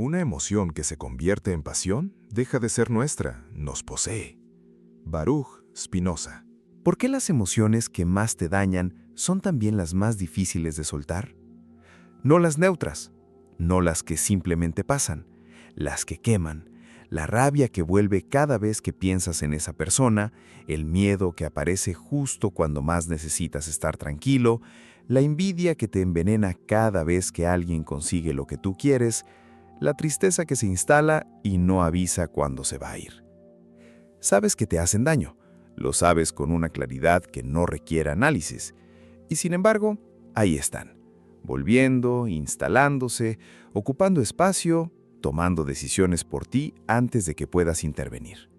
Una emoción que se convierte en pasión deja de ser nuestra, nos posee. Baruch Spinoza. ¿Por qué las emociones que más te dañan son también las más difíciles de soltar? No las neutras, no las que simplemente pasan, las que queman, la rabia que vuelve cada vez que piensas en esa persona, el miedo que aparece justo cuando más necesitas estar tranquilo, la envidia que te envenena cada vez que alguien consigue lo que tú quieres, la tristeza que se instala y no avisa cuándo se va a ir. Sabes que te hacen daño, lo sabes con una claridad que no requiere análisis, y sin embargo, ahí están, volviendo, instalándose, ocupando espacio, tomando decisiones por ti antes de que puedas intervenir.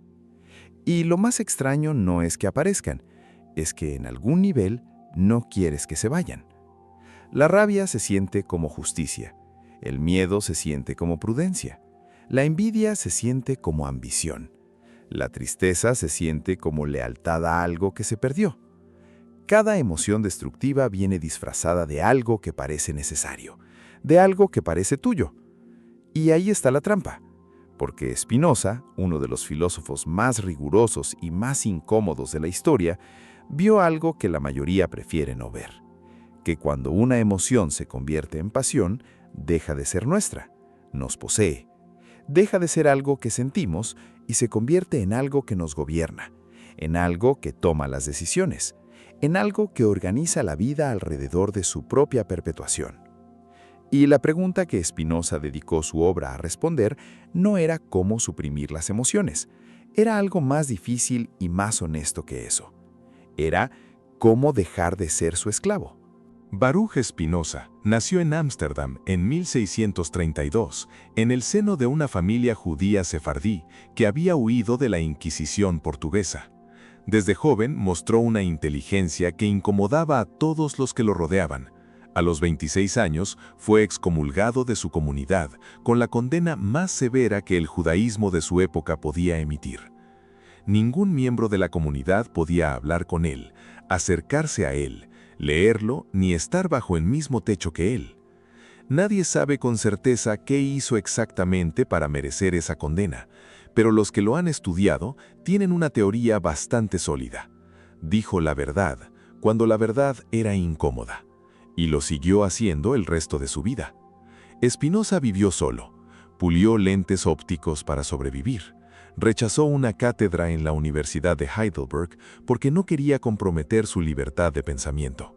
Y lo más extraño no es que aparezcan, es que en algún nivel no quieres que se vayan. La rabia se siente como justicia, el miedo se siente como prudencia, la envidia se siente como ambición, la tristeza se siente como lealtad a algo que se perdió. Cada emoción destructiva viene disfrazada de algo que parece necesario, de algo que parece tuyo. Y ahí está la trampa, porque Spinoza, uno de los filósofos más rigurosos y más incómodos de la historia, vio algo que la mayoría prefiere no ver, que cuando una emoción se convierte en pasión, deja de ser nuestra, nos posee, deja de ser algo que sentimos y se convierte en algo que nos gobierna, en algo que toma las decisiones, en algo que organiza la vida alrededor de su propia perpetuación. Y la pregunta que Spinoza dedicó su obra a responder no era cómo suprimir las emociones, era algo más difícil y más honesto que eso. Era cómo dejar de ser su esclavo. Baruch Spinoza nació en Ámsterdam en 1632, en el seno de una familia judía sefardí que había huido de la Inquisición portuguesa. Desde joven mostró una inteligencia que incomodaba a todos los que lo rodeaban. A los 26 años fue excomulgado de su comunidad con la condena más severa que el judaísmo de su época podía emitir. Ningún miembro de la comunidad podía hablar con él, acercarse a él, leerlo ni estar bajo el mismo techo que él. Nadie sabe con certeza qué hizo exactamente para merecer esa condena, pero los que lo han estudiado tienen una teoría bastante sólida. Dijo la verdad cuando la verdad era incómoda, y lo siguió haciendo el resto de su vida. Spinoza vivió solo, pulió lentes ópticos para sobrevivir, rechazó una cátedra en la Universidad de Heidelberg porque no quería comprometer su libertad de pensamiento.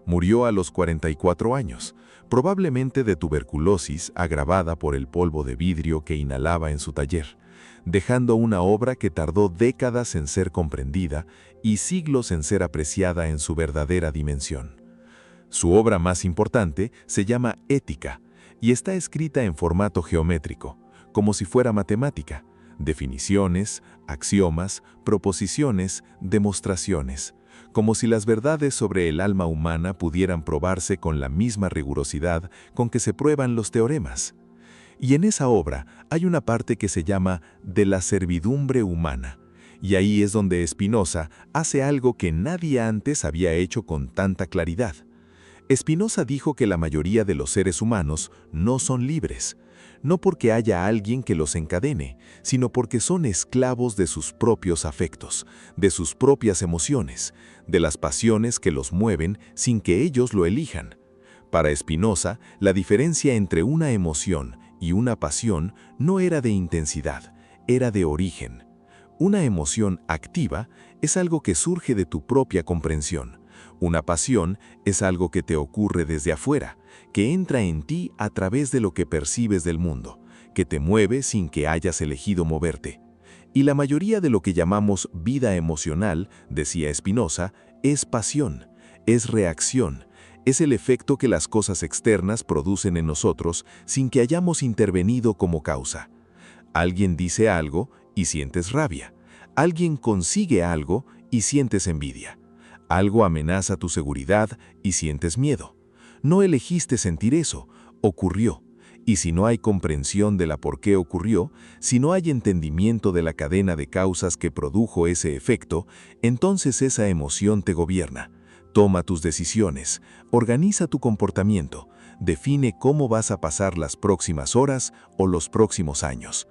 Murió a los 44 años, probablemente de tuberculosis agravada por el polvo de vidrio que inhalaba en su taller, dejando una obra que tardó décadas en ser comprendida y siglos en ser apreciada en su verdadera dimensión. Su obra más importante se llama Ética y está escrita en formato geométrico, como si fuera matemática. Definiciones, axiomas, proposiciones, demostraciones, como si las verdades sobre el alma humana pudieran probarse con la misma rigurosidad con que se prueban los teoremas. Y en esa obra hay una parte que se llama de la servidumbre humana, y ahí es donde Spinoza hace algo que nadie antes había hecho con tanta claridad. Spinoza dijo que la mayoría de los seres humanos no son libres, no porque haya alguien que los encadene, sino porque son esclavos de sus propios afectos, de sus propias emociones, de las pasiones que los mueven sin que ellos lo elijan. Para Spinoza, la diferencia entre una emoción y una pasión no era de intensidad, era de origen. Una emoción activa es algo que surge de tu propia comprensión. Una pasión es algo que te ocurre desde afuera, que entra en ti a través de lo que percibes del mundo, que te mueve sin que hayas elegido moverte. Y la mayoría de lo que llamamos vida emocional, decía Spinoza, es pasión, es reacción, es el efecto que las cosas externas producen en nosotros sin que hayamos intervenido como causa. Alguien dice algo y sientes rabia. Alguien consigue algo y sientes envidia. Algo amenaza tu seguridad y sientes miedo. No elegiste sentir eso, ocurrió. Y si no hay comprensión de la por qué ocurrió, si no hay entendimiento de la cadena de causas que produjo ese efecto, entonces esa emoción te gobierna. Toma tus decisiones, organiza tu comportamiento, define cómo vas a pasar las próximas horas o los próximos años.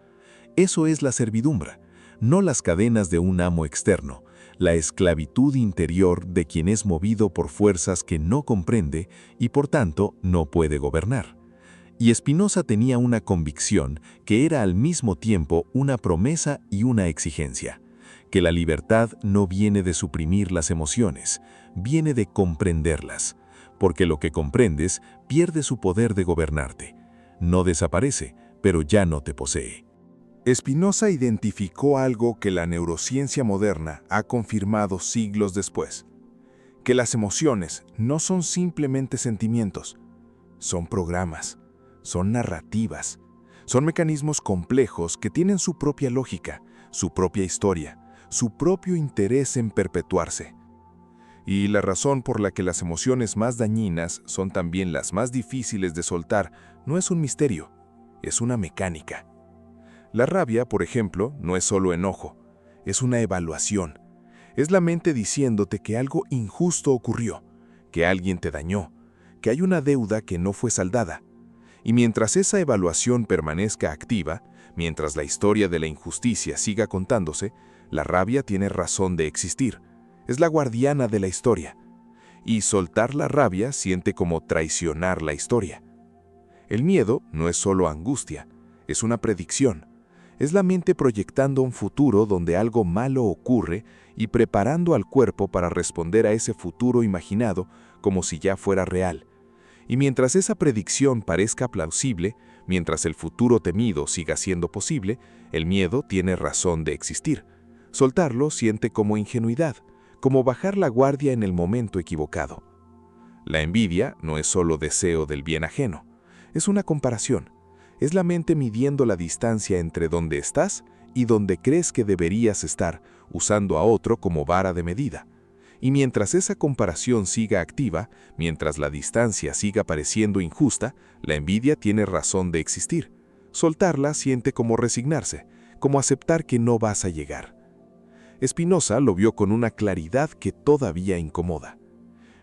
Eso es la servidumbre, no las cadenas de un amo externo, la esclavitud interior de quien es movido por fuerzas que no comprende y por tanto no puede gobernar. Y Spinoza tenía una convicción que era al mismo tiempo una promesa y una exigencia, que la libertad no viene de suprimir las emociones, viene de comprenderlas, porque lo que comprendes pierde su poder de gobernarte. No desaparece, pero ya no te posee. Spinoza identificó algo que la neurociencia moderna ha confirmado siglos después, que las emociones no son simplemente sentimientos, son programas, son narrativas, son mecanismos complejos que tienen su propia lógica, su propia historia, su propio interés en perpetuarse. Y la razón por la que las emociones más dañinas son también las más difíciles de soltar no es un misterio, es una mecánica. La rabia, por ejemplo, no es solo enojo, es una evaluación. Es la mente diciéndote que algo injusto ocurrió, que alguien te dañó, que hay una deuda que no fue saldada. Y mientras esa evaluación permanezca activa, mientras la historia de la injusticia siga contándose, la rabia tiene razón de existir. Es la guardiana de la historia. Y soltar la rabia siente como traicionar la historia. El miedo no es solo angustia, es una predicción. Es la mente proyectando un futuro donde algo malo ocurre y preparando al cuerpo para responder a ese futuro imaginado como si ya fuera real. Y mientras esa predicción parezca plausible, mientras el futuro temido siga siendo posible, el miedo tiene razón de existir. Soltarlo siente como ingenuidad, como bajar la guardia en el momento equivocado. La envidia no es solo deseo del bien ajeno, es una comparación. Es la mente midiendo la distancia entre donde estás y donde crees que deberías estar, usando a otro como vara de medida. Y mientras esa comparación siga activa, mientras la distancia siga pareciendo injusta, la envidia tiene razón de existir. Soltarla siente como resignarse, como aceptar que no vas a llegar. Spinoza lo vio con una claridad que todavía incomoda.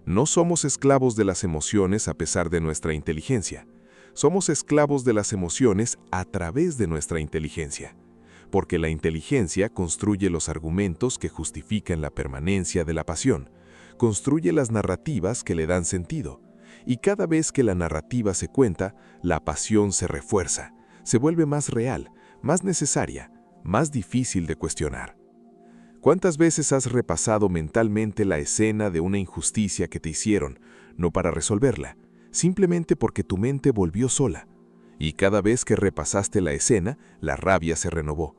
No somos esclavos de las emociones a pesar de nuestra inteligencia. Somos esclavos de las emociones a través de nuestra inteligencia, porque la inteligencia construye los argumentos que justifican la permanencia de la pasión, construye las narrativas que le dan sentido, y cada vez que la narrativa se cuenta, la pasión se refuerza, se vuelve más real, más necesaria, más difícil de cuestionar. ¿Cuántas veces has repasado mentalmente la escena de una injusticia que te hicieron, no para resolverla, simplemente porque tu mente volvió sola? Y cada vez que repasaste la escena, la rabia se renovó.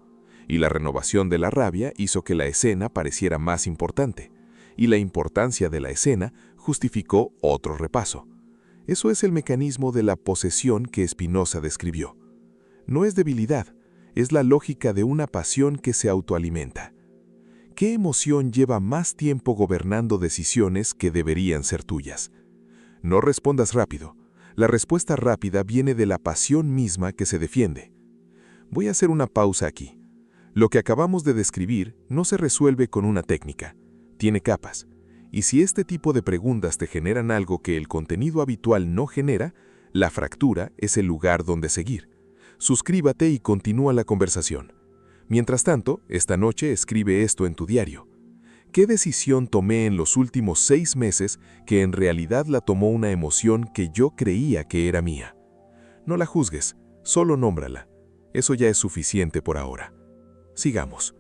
Y la renovación de la rabia hizo que la escena pareciera más importante. Y la importancia de la escena justificó otro repaso. Eso es el mecanismo de la posesión que Spinoza describió. No es debilidad, es la lógica de una pasión que se autoalimenta. ¿Qué emoción lleva más tiempo gobernando decisiones que deberían ser tuyas? No respondas rápido. La respuesta rápida viene de la pasión misma que se defiende. Voy a hacer una pausa aquí. Lo que acabamos de describir no se resuelve con una técnica. Tiene capas. Y si este tipo de preguntas te generan algo que el contenido habitual no genera, la fractura es el lugar donde seguir. Suscríbete y continúa la conversación. Mientras tanto, esta noche escribe esto en tu diario. ¿Qué decisión tomé en los últimos 6 meses que en realidad la tomó una emoción que yo creía que era mía? No la juzgues, solo nómbrala. Eso ya es suficiente por ahora. Sigamos.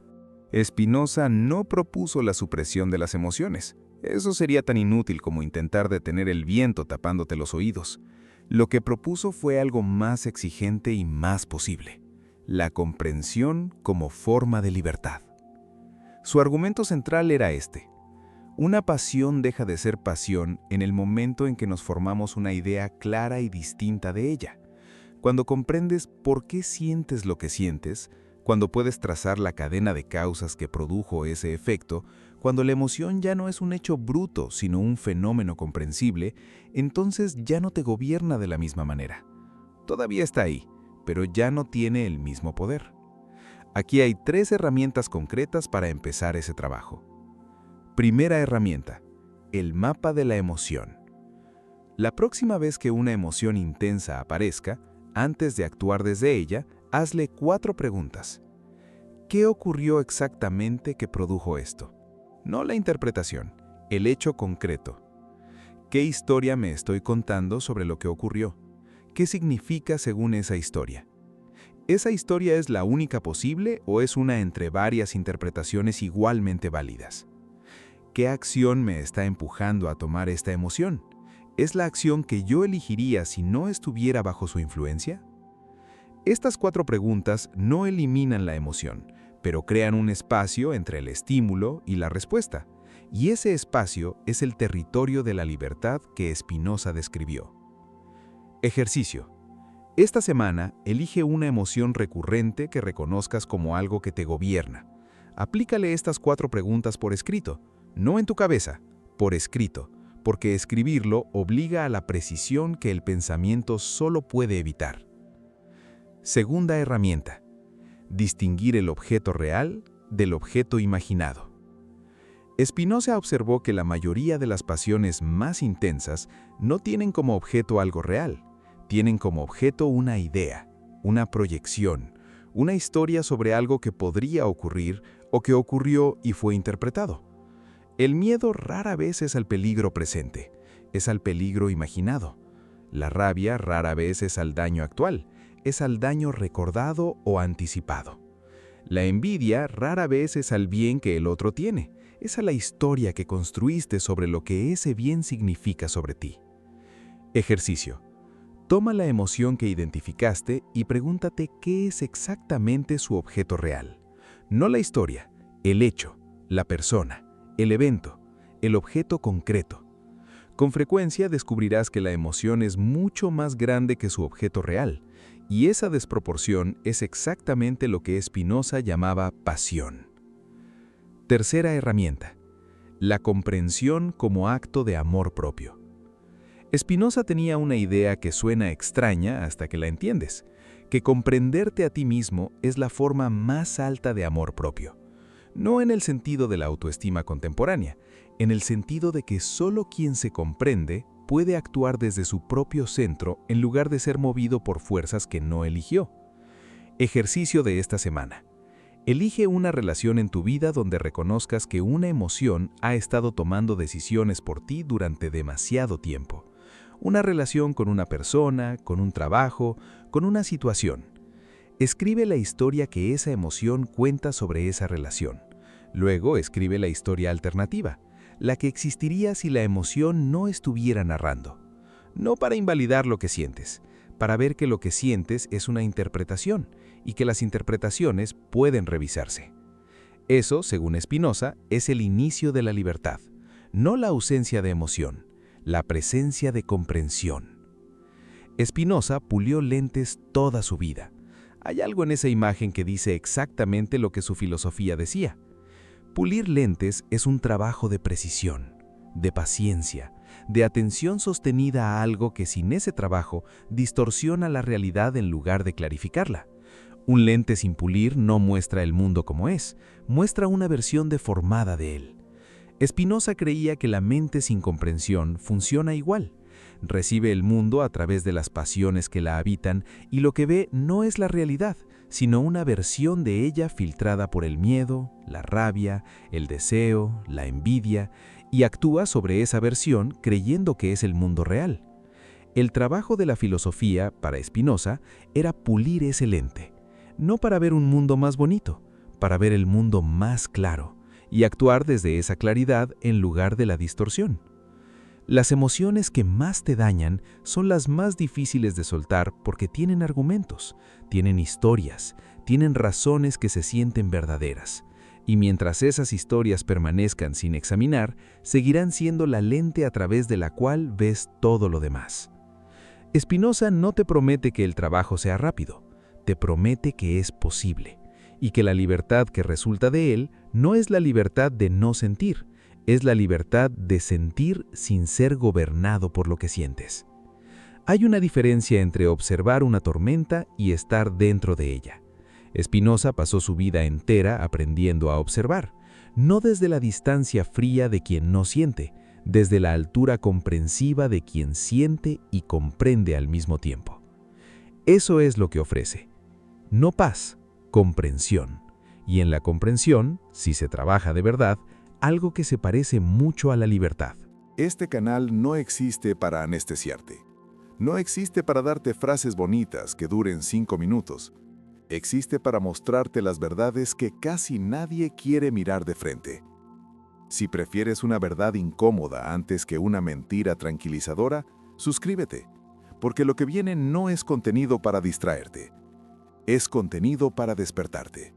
Spinoza no propuso la supresión de las emociones. Eso sería tan inútil como intentar detener el viento tapándote los oídos. Lo que propuso fue algo más exigente y más posible: la comprensión como forma de libertad. Su argumento central era este: una pasión deja de ser pasión en el momento en que nos formamos una idea clara y distinta de ella. Cuando comprendes por qué sientes lo que sientes, cuando puedes trazar la cadena de causas que produjo ese efecto, cuando la emoción ya no es un hecho bruto, sino un fenómeno comprensible, entonces ya no te gobierna de la misma manera. Todavía está ahí, pero ya no tiene el mismo poder. Aquí hay 3 herramientas concretas para empezar ese trabajo. Primera herramienta: el mapa de la emoción. La próxima vez que una emoción intensa aparezca, antes de actuar desde ella, hazle 4 preguntas. ¿Qué ocurrió exactamente que produjo esto? No la interpretación, el hecho concreto. ¿Qué historia me estoy contando sobre lo que ocurrió? ¿Qué significa según esa historia? ¿Esa historia es la única posible o es una entre varias interpretaciones igualmente válidas? ¿Qué acción me está empujando a tomar esta emoción? ¿Es la acción que yo elegiría si no estuviera bajo su influencia? Estas 4 preguntas no eliminan la emoción, pero crean un espacio entre el estímulo y la respuesta, y ese espacio es el territorio de la libertad que Spinoza describió. Ejercicio. Esta semana, elige una emoción recurrente que reconozcas como algo que te gobierna. Aplícale estas 4 preguntas por escrito, no en tu cabeza, por escrito, porque escribirlo obliga a la precisión que el pensamiento solo puede evitar. Segunda herramienta. Distinguir el objeto real del objeto imaginado. Spinoza observó que la mayoría de las pasiones más intensas no tienen como objeto algo real, tienen como objeto una idea, una proyección, una historia sobre algo que podría ocurrir o que ocurrió y fue interpretado. El miedo rara vez es al peligro presente, es al peligro imaginado. La rabia rara vez es al daño actual, es al daño recordado o anticipado. La envidia rara vez es al bien que el otro tiene, es a la historia que construiste sobre lo que ese bien significa sobre ti. Ejercicio. Toma la emoción que identificaste y pregúntate qué es exactamente su objeto real. No la historia, el hecho, la persona, el evento, el objeto concreto. Con frecuencia descubrirás que la emoción es mucho más grande que su objeto real, y esa desproporción es exactamente lo que Spinoza llamaba pasión. Tercera herramienta. La comprensión como acto de amor propio. Spinoza tenía una idea que suena extraña hasta que la entiendes, que comprenderte a ti mismo es la forma más alta de amor propio. No en el sentido de la autoestima contemporánea, en el sentido de que solo quien se comprende puede actuar desde su propio centro en lugar de ser movido por fuerzas que no eligió. Ejercicio de esta semana. Elige una relación en tu vida donde reconozcas que una emoción ha estado tomando decisiones por ti durante demasiado tiempo. Una relación con una persona, con un trabajo, con una situación. Escribe la historia que esa emoción cuenta sobre esa relación. Luego escribe la historia alternativa, la que existiría si la emoción no estuviera narrando. No para invalidar lo que sientes, para ver que lo que sientes es una interpretación y que las interpretaciones pueden revisarse. Eso, según Spinoza, es el inicio de la libertad, no la ausencia de emoción, la presencia de comprensión. Spinoza pulió lentes toda su vida. Hay algo en esa imagen que dice exactamente lo que su filosofía decía. Pulir lentes es un trabajo de precisión, de paciencia, de atención sostenida a algo que sin ese trabajo distorsiona la realidad en lugar de clarificarla. Un lente sin pulir no muestra el mundo como es, muestra una versión deformada de él. Spinoza creía que la mente sin comprensión funciona igual. Recibe el mundo a través de las pasiones que la habitan y lo que ve no es la realidad, sino una versión de ella filtrada por el miedo, la rabia, el deseo, la envidia, y actúa sobre esa versión creyendo que es el mundo real. El trabajo de la filosofía, para Spinoza, era pulir ese lente, no para ver un mundo más bonito, para ver el mundo más claro, y actuar desde esa claridad en lugar de la distorsión. Las emociones que más te dañan son las más difíciles de soltar porque tienen argumentos, tienen historias, tienen razones que se sienten verdaderas. Y mientras esas historias permanezcan sin examinar, seguirán siendo la lente a través de la cual ves todo lo demás. Spinoza no te promete que el trabajo sea rápido, te promete que es posible, y que la libertad que resulta de él no es la libertad de no sentir, es la libertad de sentir sin ser gobernado por lo que sientes. Hay una diferencia entre observar una tormenta y estar dentro de ella. Spinoza pasó su vida entera aprendiendo a observar, no desde la distancia fría de quien no siente, desde la altura comprensiva de quien siente y comprende al mismo tiempo. Eso es lo que ofrece. No paz, comprensión. Y en la comprensión, si se trabaja de verdad, algo que se parece mucho a la libertad. Este canal no existe para anestesiarte. No existe para darte frases bonitas que duren 5 minutos. Existe para mostrarte las verdades que casi nadie quiere mirar de frente. Si prefieres una verdad incómoda antes que una mentira tranquilizadora, suscríbete, porque lo que viene no es contenido para distraerte, es contenido para despertarte.